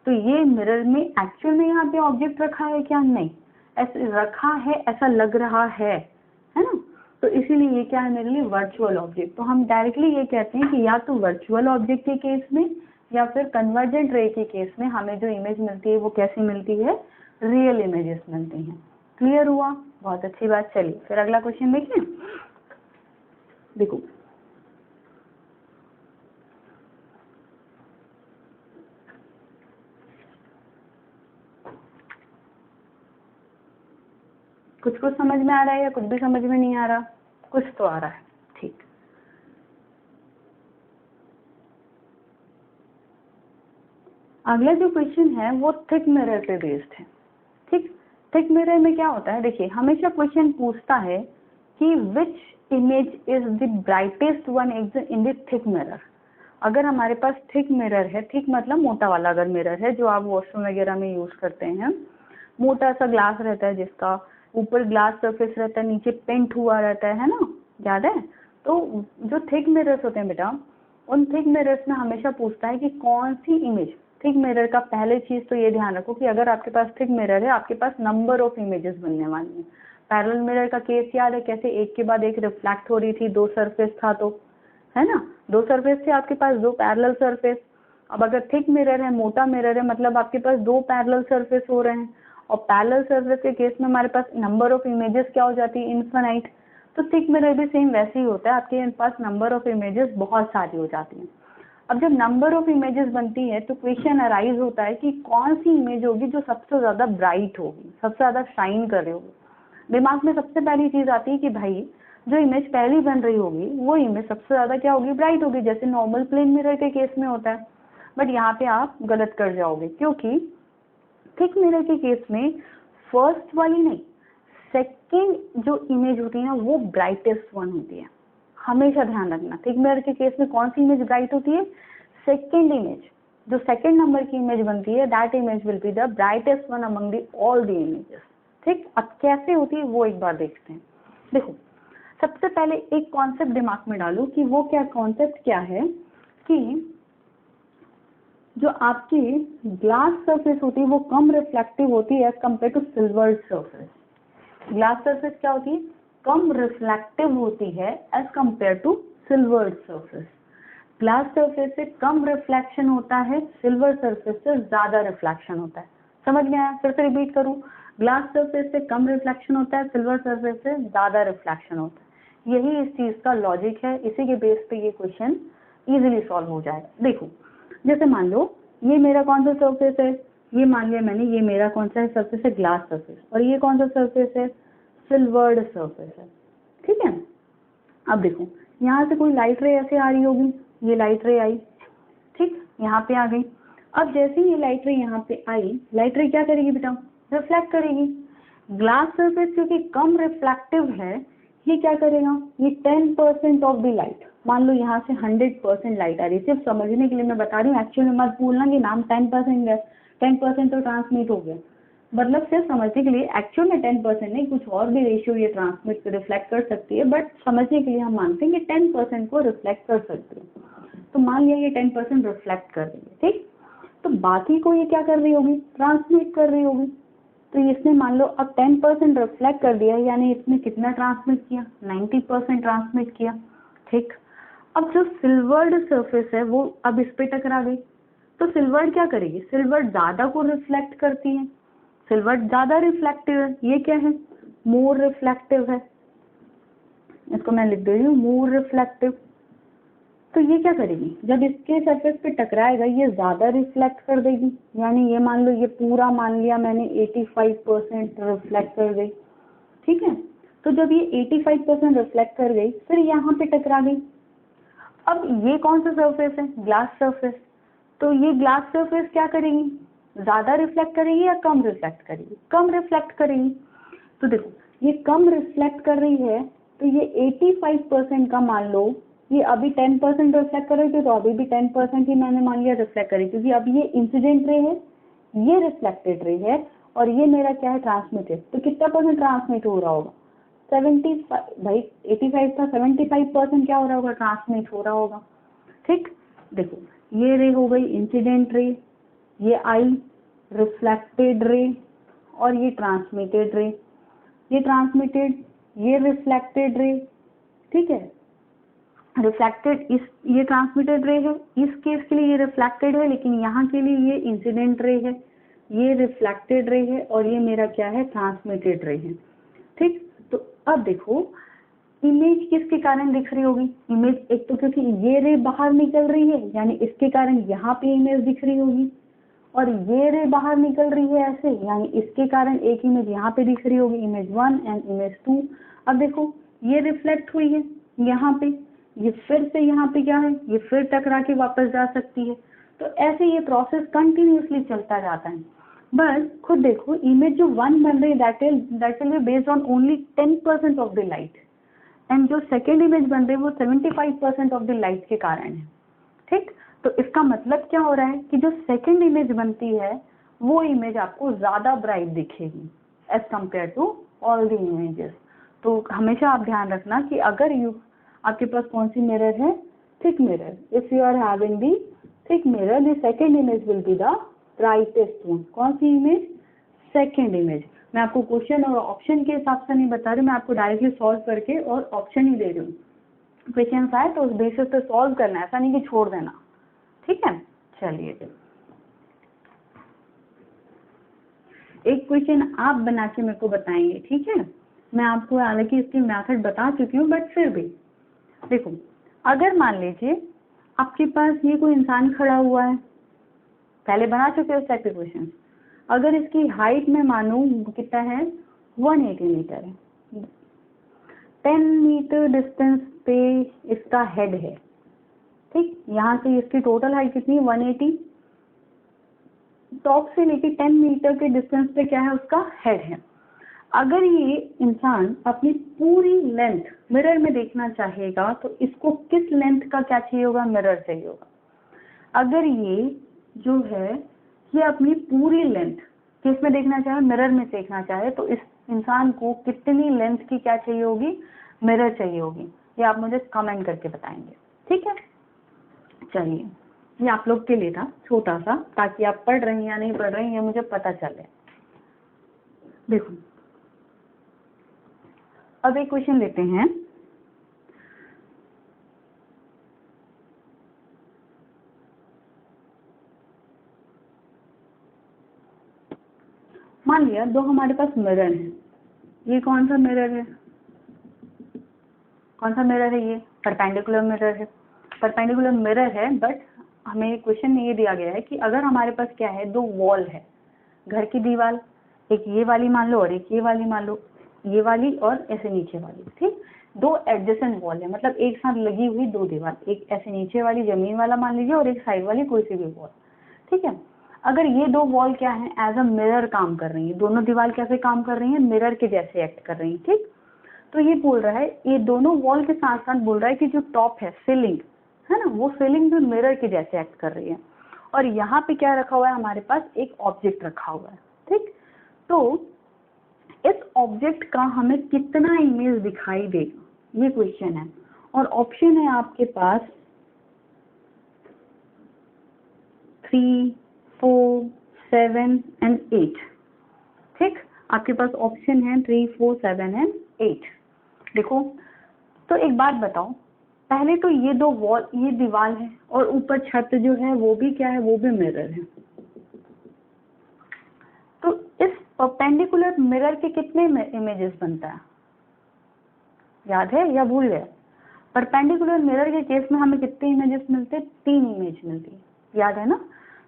तो ये मिरर में एक्चुअल में यहाँ पे ऑब्जेक्ट रखा है क्या, नहीं, ऐसे रखा है ऐसा लग रहा है ना, तो इसीलिए ये क्या है मेरे लिए, वर्चुअल ऑब्जेक्ट। तो हम डायरेक्टली ये कहते हैं कि या तो वर्चुअल ऑब्जेक्ट के केस में या फिर कन्वर्जेंट रे के केस में हमें जो इमेज मिलती है वो कैसी मिलती है, रियल इमेजेस मिलती हैं। क्लियर हुआ, बहुत अच्छी बात। चलिए फिर अगला क्वेश्चन देखिए। देखो कुछ कुछ समझ में आ रहा है या कुछ भी समझ में नहीं आ रहा, कुछ तो आ रहा है, ठीक। अगला जो क्वेश्चन है वो थिक मिरर पे बेस्ड है। ठीक, थिक मिरर में क्या होता है, देखिए हमेशा क्वेश्चन पूछता है कि which image is the brightest one in the thick mirror. अगर हमारे पास थिक मिरर है, थिक मतलब मोटा वाला अगर मिरर है जो आप वॉशरूम वगैरह में यूज करते हैं, मोटा सा ग्लास रहता है जिसका ऊपर ग्लास सरफेस रहता है, नीचे पेंट हुआ रहता है ना, याद है। तो जो थिक मिरर्स होते हैं बेटा, उन थिक मिरर्स में हमेशा पूछता है कि कौन सी इमेज, थिक मिरर का पहले चीज तो ये ध्यान रखो कि अगर आपके पास थिक मिरर है आपके पास नंबर ऑफ इमेजेस बनने वाली हैं। पैरेलल मिरर का केस याद है, कैसे एक के बाद एक रिफ्लेक्ट हो रही थी, दो सरफेस था तो, है ना, दो सरफेस थे आपके पास, दो पैरेलल सरफेस। अब अगर थिक मिरर है, मोटा मिरर है, मतलब आपके पास दो पैरेलल सरफेस हो रहे हैं, और पैरेलल सरफेस के केस में हमारे पास नंबर ऑफ इमेजेस क्या हो जाती है, इनफाइनाइट। तो थिक मिरर भी सेम वैसे ही होता है, आपके पास नंबर ऑफ इमेजेस बहुत सारी हो जाती हैं। अब जब नंबर ऑफ इमेजेस बनती है तो क्वेश्चन अराइज होता है कि कौन सी इमेज होगी जो सबसे ज्यादा ब्राइट होगी, सबसे ज्यादा शाइन कर रही होगी। दिमाग में सबसे पहली चीज आती है कि भाई जो इमेज पहली बन रही होगी वो इमेज सबसे ज्यादा क्या होगी, ब्राइट होगी, जैसे नॉर्मल प्लेन मिरर के केस में होता है। बट यहाँ पे आप गलत कर जाओगे, क्योंकि थिक मिरर के केस में फर्स्ट वाली नहीं, सेकेंड जो इमेज होती है ना वो ब्राइटेस्ट वन होती है। हमेशा ध्यान रखना, थिक मिरर के केस में कौन सी इमेज ब्राइट होती है, सेकेंड इमेज, जो सेकेंड नंबर की इमेज बनती है that image will be the brightest one among the all the images. ठीक, अब कैसे होती है वो एक बार देखते हैं। देखो सबसे पहले एक कॉन्सेप्ट दिमाग में डालो कि वो क्या कॉन्सेप्ट क्या है, कि जो आपकी ग्लास सरफेस होती है वो कम रिफ्लेक्टिव होती है as compare to silvered surface. Glass surface क्या होती है, कम रिफ्लेक्टिव होती है as compare to silvered surface. Glass surface से कम रिफ्लेक्शन होता है, सिल्वर सरफेस से ज्यादा रिफ्लेक्शन होता है। समझ में आया? फिर से रिपीट करूं, ग्लास सरफेस से कम रिफ्लेक्शन होता है, सिल्वर सरफेस से ज्यादा रिफ्लेक्शन होता है। यही इस चीज का लॉजिक है, इसी के बेस पे ये क्वेश्चन इजीली सॉल्व हो जाएगा। देखो जैसे मान लो ये मेरा कौन सा सरफेस है, ये मान लिया मैंने, ये मेरा कौन सा सरफेस है, ग्लास सरफेस, और ये कौन सा सरफेस है, सिल्वर्ड सरफेस है। ठीक है, अब देखो यहाँ से कोई लाइट रे ऐसे आ रही होगी, ये लाइट रे आई, ठीक, यहाँ पे आ गई। अब जैसे ही ये लाइट रे यहाँ पे आई, लाइट रे क्या करेगी बेटा, रिफ्लेक्ट करेगी। ग्लास सरफेस क्योंकि कम रिफ्लेक्टिव है, ये क्या करेगा, ये 10% ऑफ द लाइट, मान लो यहाँ से 100% लाइट आ रही है, सिर्फ समझने के लिए मैं बता रही हूँ, एक्चुअली में मत भूलना कि नाम 10% है, 10% तो ट्रांसमिट हो गया, मतलब सिर्फ समझने के लिए, एक्चुअल में 10% नहीं, कुछ और भी रेशियो ये ट्रांसमिट रिफ्लेक्ट कर सकती है, बट समझने के लिए हम मानते हैं कि 10% को रिफ्लेक्ट कर सकती है। तो मान लिया ये 10% रिफ्लेक्ट कर रही है, ठीक, तो बाकी को ये क्या कर रही होगी, ट्रांसमिट कर रही होगी। तो इसने मान लो अब 10% रिफ्लेक्ट कर दिया, यानी इसने कितना ट्रांसमिट किया, 90% ट्रांसमिट किया, ठीक। अब जो सिल्वर्ड सरफेस है वो अब इस पे टकरा गई, तो सिल्वर्ड क्या करेगी, सिल्वर्ड ज्यादा को रिफ्लेक्ट करती है, सिल्वर्ड ज्यादा रिफ्लेक्टिव है, ये क्या है, मोर रिफ्लेक्टिव है, इसको मैं लिख दे रही हूँ मोर रिफ्लेक्टिव। तो ये क्या करेगी, जब इसके सरफेस पे टकराएगा ये ज्यादा रिफ्लेक्ट कर देगी, यानी ये मान लो ये पूरा मान लिया मैंने 85% रिफ्लेक्ट कर गई, ठीक है। तो जब ये 85% रिफ्लेक्ट कर गई, फिर यहाँ पे टकरा गई। अब ये कौन सा सरफेस है, ग्लास सरफेस, तो ये ग्लास सरफेस क्या करेगी, ज्यादा रिफ्लेक्ट करेगी या कम रिफ्लेक्ट करेगी, कम रिफ्लेक्ट करेगी। तो देखो ये कम रिफ्लेक्ट कर रही है, तो ये 85% का मान लो, ये अभी 10% रिफ्लेक्ट कर रही थी, तो अभी भी 10% ही मैंने मान लिया रिफ्लेक्ट करी, क्योंकि अब ये इंसिडेंट रे है, ये रिफ्लेक्टेड रे है, और ये मेरा क्या है, ट्रांसमिटेड। तो कितना परसेंट ट्रांसमिट हो रहा होगा, 75, भाई 85 था, 75% क्या हो रहा होगा, ट्रांसमिट हो रहा होगा, ठीक। देखो ये रे हो गई इंसिडेंट रे, ये आई रिफ्लेक्टेड रे, और ये ट्रांसमिटेड रे, ये ट्रांसमिटेड, ये रिफ्लेक्टेड रे, ठीक है, रिफ्लेक्टेड, इस ये ट्रांसमिटेड रे है, इस केस के लिए ये रिफ्लेक्टेड है, लेकिन यहाँ के लिए ये इंसिडेंट रे है, ये रिफ्लेक्टेड रे है, और ये मेरा क्या है, ट्रांसमिटेड रे है, ठीक। तो अब देखो इमेज किसके कारण दिख रही होगी, इमेज एक तो क्योंकि ये रे बाहर निकल रही है, यानी इसके कारण यहाँ पे इमेज दिख रही होगी, और ये रे बाहर निकल रही है ऐसे, यानी इसके कारण एक इमेज यहाँ पे दिख रही होगी, इमेज 1 एंड इमेज 2। अब देखो ये रिफ्लेक्ट हुई है यहाँ पे, ये फिर से यहाँ पे क्या है, ये फिर टकरा के वापस जा सकती है। तो ऐसे ये प्रोसेस कंटिन्यूसली चलता जाता है। बस खुद देखो इमेज जो 1 बन रही है that will be based on only 10% of the light, and जो सेकेंड इमेज बन रही है वो 75% ऑफ द लाइट के कारण है, ठीक। तो इसका मतलब क्या हो रहा है कि जो सेकेंड इमेज बनती है वो इमेज आपको ज्यादा ब्राइट दिखेगी as compare to all the images. तो हमेशा आप ध्यान रखना कि अगर आपके पास कौन सी मिरर है, thick mirror, if you are having the thick mirror the second image will be the brightest one. कौन सी इमेज, सेकेंड इमेज। मैं आपको क्वेश्चन और ऑप्शन के हिसाब से नहीं बता रही, मैं आपको डायरेक्टली सॉल्व करके और ऑप्शन ही दे रही हूँ। क्वेश्चन आए तो उस बेसिस पे सॉल्व करना है, ऐसा नहीं कि छोड़ देना, ठीक है। चलिए एक क्वेश्चन आप बना के मेरे को बताएंगे, ठीक है। मैं आपको हालांकि इसकी मेथड बता चुकी हूँ, बट फिर भी देखो, अगर मान लीजिए आपके पास ये कोई इंसान खड़ा हुआ है, पहले बना चुके हो उस टाइप के क्वेश्चन, अगर इसकी हाइट में मानूं कितना है, 180 मीटर है, 10 मीटर डिस्टेंस पे इसका हेड है, ठीक। यहाँ से इसकी टोटल हाइट कितनी है, 180, टॉप से लेके 10 मीटर के डिस्टेंस पे क्या है, उसका हेड है। अगर ये इंसान अपनी पूरी लेंथ मिरर में देखना चाहेगा तो इसको किस लेंथ का क्या चाहिए होगा, मिरर चाहिए होगा। अगर ये जो है ये अपनी पूरी लेंथ किस में देखना चाहे, मिरर में देखना चाहे, तो इस इंसान को कितनी लेंथ की क्या चाहिए होगी, मिरर चाहिए होगी। ये आप मुझे कमेंट करके बताएंगे, ठीक है। चलिए ये आप लोग के लिए था छोटा सा, ताकि आप पढ़ रही हैं या नहीं पढ़ रही हैं ये मुझे पता चले। देखो अब एक क्वेश्चन लेते हैं। मान लिया दो हमारे पास मिरर है, ये कौन सा मिरर है, कौन सा मिरर है, ये परपेंडिकुलर मिरर है, परपेंडिकुलर मिरर है। बट हमें क्वेश्चन में ये दिया गया है कि अगर हमारे पास क्या है, दो वॉल है, घर की दीवार, एक ये वाली मान लो और एक ये वाली मान लो, ये वाली और ऐसे नीचे वाली, ठीक, दो एडजेसेंट वॉल है, मतलब एक साथ लगी हुई दो दीवार, एक ऐसे नीचे वाली जमीन वाला मान लीजिए और एक साइड वाली कोई सी भी वॉल, ठीक है। अगर ये दो वॉल क्या है, एज अ मिरर काम कर रही है, दोनों दीवार कैसे काम कर रही है, मिरर के जैसे एक्ट कर रही है, ठीक। तो ये बोल रहा है, ये दोनों वॉल के साथ साथ बोल रहा है कि जो टॉप है सीलिंग है ना, वो सीलिंग भी मिरर के जैसे एक्ट कर रही है। और यहाँ पे क्या रखा हुआ है, हमारे पास एक ऑब्जेक्ट रखा हुआ है, ठीक। तो इस ऑब्जेक्ट का हमें कितना इमेज दिखाई देगा, ये क्वेश्चन है। और ऑप्शन है आपके पास 3, 4, 7 एंड 8, ठीक। आपके पास ऑप्शन है 3, 4, 7 एंड 8। देखो तो एक बात बताओ, पहले तो ये दो वॉल, ये दीवार है और ऊपर छत जो है वो भी क्या है, वो भी मिरर है। तो इस परपेंडिकुलर मिरर के कितने इमेजेस बनता है, याद है या भूल गए? परपेंडिकुलर मिरर के केस में हमें कितने इमेजेस मिलते हैं, 3 इमेज मिलती है, याद है ना।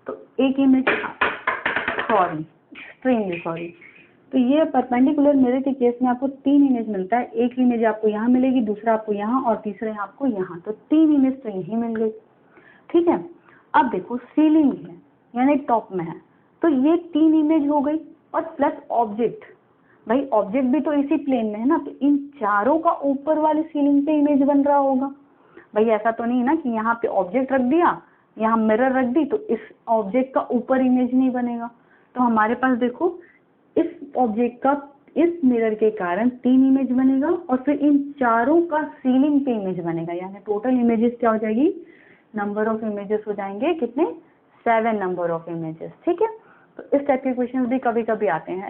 तो एक इमेज, सॉरी एक्सट्रीमली सॉरी, तो ये परपेंडिकुलर मिरर के केस में आपको 3 इमेज मिलता है, एक इमेज आपको यहाँ मिलेगी, दूसरा आपको यहाँ और तीसरा आपको यहाँ, तो 3 इमेज तो यही मिल गई, ठीक है। अब देखो सीलिंग है यानी टॉप में है, तो ये 3 इमेज हो गई और प्लस ऑब्जेक्ट, भाई ऑब्जेक्ट भी तो इसी प्लेन में है ना, तो इन चारों का ऊपर वाली सीलिंग पे इमेज बन रहा होगा। भाई ऐसा तो नहीं ना कि यहाँ पे ऑब्जेक्ट रख दिया, यहाँ मिरर रख दी, तो इस ऑब्जेक्ट का ऊपर इमेज नहीं बनेगा। तो हमारे पास देखो इस ऑब्जेक्ट का इस मिरर के कारण 3 इमेज बनेगा और फिर इन चारों का सीलिंग पे इमेज बनेगा, यानी टोटल इमेजेस क्या हो जाएगी, नंबर ऑफ इमेजेस हो जाएंगे कितने, 7 नंबर ऑफ इमेजेस, ठीक है। तो इस टाइप के क्वेश्चन भी कभी कभी आते हैं,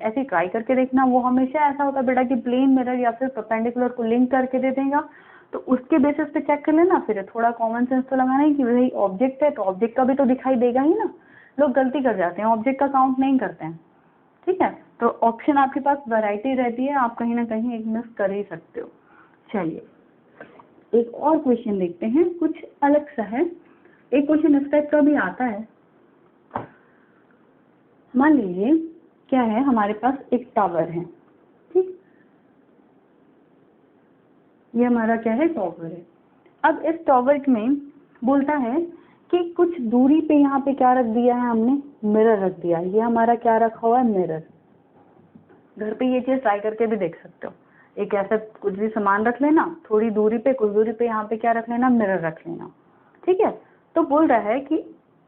ऐसी ट्राई करके देखना। वो हमेशा ऐसा होता है बेटा कि प्लेन मिरर या फिर परपेंडिकुलर को लिंक करके दे देगा, तो उसके बेसिस पे चेक कर लेना। फिर थोड़ा कॉमन सेंस तो लगाना ही कि भाई ऑब्जेक्ट है तो ऑब्जेक्ट का भी तो दिखाई देगा ही ना। लोग गलती कर जाते हैं, ऑब्जेक्ट का काउंट नहीं करते हैं, ठीक है। तो ऑप्शन आपके पास वैरायटी रहती है, आप कहीं ना कहीं एक मिस कर ही सकते हो। चलिए एक और क्वेश्चन देखते हैं, कुछ अलग सा है। एक क्वेश्चन इस टाइप का भी आता है, मान लीजिए क्या है, हमारे पास एक टावर है, ठीक, ये हमारा क्या है, टावर है। अब इस टावर में बोलता है कि कुछ दूरी पे यहाँ पे क्या रख दिया है हमने, मिरर रख दिया। ये हमारा क्या रखा हुआ है, मिरर। घर पे ये चीज ट्राई करके भी देख सकते हो, एक ऐसा कुछ भी सामान रख लेना, थोड़ी दूरी पे, कुछ दूरी पे यहाँ पे क्या रख लेना, मिरर रख लेना, ठीक है। तो बोल रहा है कि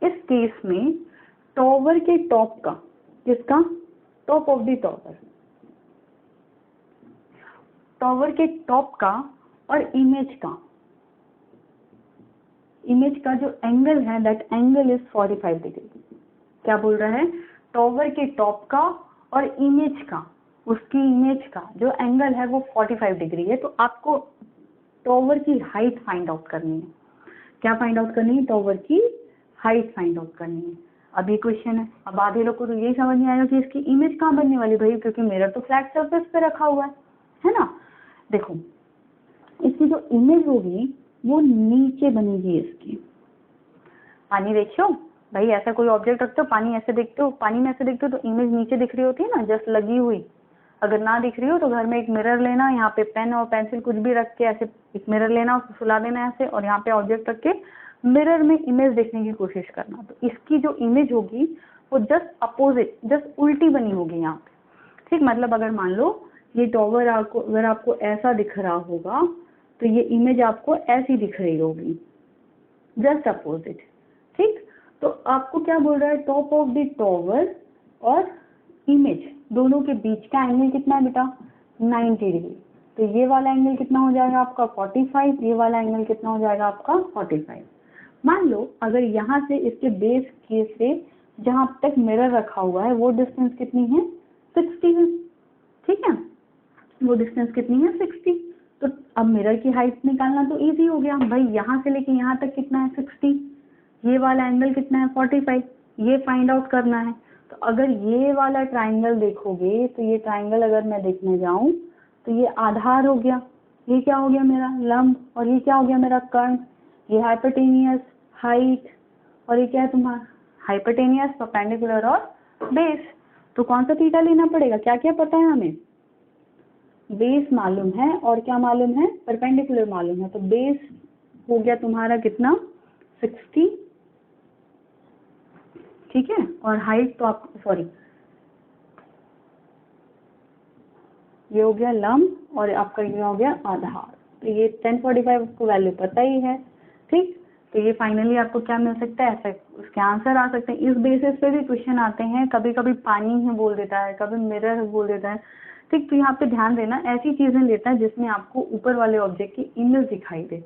इस केस में टावर के टॉप का, किसका, top of the tower, tower के टॉप का और इमेज का जो एंगल है, दैट एंगल इज 45 डिग्री। क्या बोल रहा है, टावर के टॉप का और इमेज का, उसकी इमेज का जो एंगल है वो 45 डिग्री है। तो आपको टावर की हाइट फाइंड आउट करनी है। क्या फाइंड आउट करनी है, टावर की हाइट फाइंड आउट करनी है। अब ये क्वेश्चन है, अब आधे लोग को तो यही समझ नहीं आएगा कि इसकी इमेज कहाँ बनने वाली, भाई क्योंकि मिरर तो फ्लैट सरफेस पे रखा हुआ है ना। देखो इसकी जो इमेज होगी वो नीचे बनेगी इसकी। पानी देखियो भाई, ऐसा कोई ऑब्जेक्ट रखते हो, पानी ऐसे देखते हो, पानी में ऐसे देखते हो तो इमेज नीचे दिख रही होती है ना, जस्ट लगी हुई। अगर ना दिख रही हो तो घर में एक मिरर लेना, यहाँ पे पेन और पेंसिल कुछ भी रख के ऐसे एक मिरर लेना, उसको सुला देना ऐसे, और यहाँ पे ऑब्जेक्ट रख के मिरर में इमेज देखने की कोशिश करना। तो इसकी जो इमेज होगी वो जस्ट अपोजिट, जस्ट उल्टी बनी होगी यहाँ पे, ठीक। मतलब अगर मान लो ये टावर आपको, अगर आपको ऐसा दिख रहा होगा तो ये इमेज आपको ऐसी दिख रही होगी, जस्ट अपोजिट, ठीक। तो आपको क्या बोल रहा है, टॉप ऑफ द टावर और इमेज दोनों के बीच का एंगल कितना है बेटा, 90 डिग्री। तो ये वाला एंगल कितना हो जाएगा आपका 45, ये वाला एंगल कितना हो जाएगा आपका 45। मान लो अगर यहाँ से इसके बेस के से जहाँ तक मिरर रखा हुआ है वो डिस्टेंस कितनी है, 60 है, ठीक है। वो डिस्टेंस कितनी है, 60। तो अब मिरर की हाइट निकालना तो इजी हो गया भाई, यहाँ से लेके यहाँ तक कितना है 60, ये वाला एंगल कितना है 45, ये फाइंड आउट करना है। तो अगर ये वाला ट्राइंगल देखोगे तो ये ट्राइंगल अगर मैं देखने जाऊं तो ये आधार हो गया, ये क्या हो गया मेरा लंब, और ये क्या हो गया मेरा कर्ण, ये हाइपोटेनियस, हाइट, और ये क्या है तुम्हारा हाइपोटेनियस, परपेंडिकुलर और बेस। तो कौन सा थीटा लेना पड़ेगा, क्या क्या पता है हमें, बेस मालूम है और क्या मालूम है, परपेंडिकुलर मालूम है। तो बेस हो गया तुम्हारा कितना 60, ठीक है, और हाइट तो आप सॉरी ये हो गया लंब और आपका ये हो गया आधार। तो ये 1045 को वैल्यू पता ही है, ठीक। तो ये फाइनली आपको क्या मिल सकता है, ऐसे उसके आंसर आ सकते हैं। इस बेसिस पे भी क्वेश्चन आते हैं, कभी कभी पानी है बोल देता है, कभी मिरर बोल देता है, ठीक। तो यहाँ पे ध्यान देना, ऐसी चीजें लेता है जिसमें आपको ऊपर वाले ऑब्जेक्ट की इमेज दिखाई दे।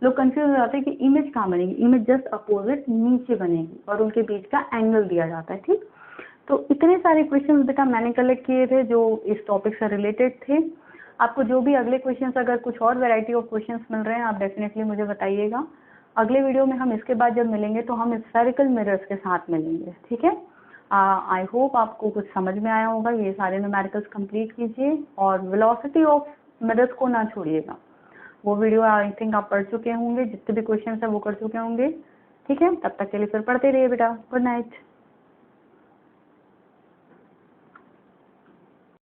लोग कंफ्यूज हो जाते हैं कि इमेज कहाँ बनेगी, इमेज जस्ट अपोजिट नीचे बनेगी और उनके बीच का एंगल दिया जाता है, ठीक। तो इतने सारे क्वेश्चंस बेटा मैंने कलेक्ट किए थे जो इस टॉपिक से रिलेटेड थे। आपको जो भी अगले क्वेश्चंस, अगर कुछ और वैरायटी ऑफ क्वेश्चंस मिल रहे हैं आप डेफिनेटली मुझे बताइएगा। अगले वीडियो में हम इसके बाद जब मिलेंगे तो हम स्फेरिकल मिरर्स के साथ मिलेंगे, ठीक है। आई होप आपको कुछ समझ में आया होगा। ये सारे न्यूमेरिकल्स कंप्लीट कीजिए और वेलोसिटी ऑफ मिरर्स को ना छोड़िएगा। वो वीडियो आई थिंक आप पढ़ चुके होंगे, जितने भी क्वेश्चन है वो कर चुके होंगे, ठीक है। तब तक के लिए फिर पढ़ते रहिए बेटा। Good night.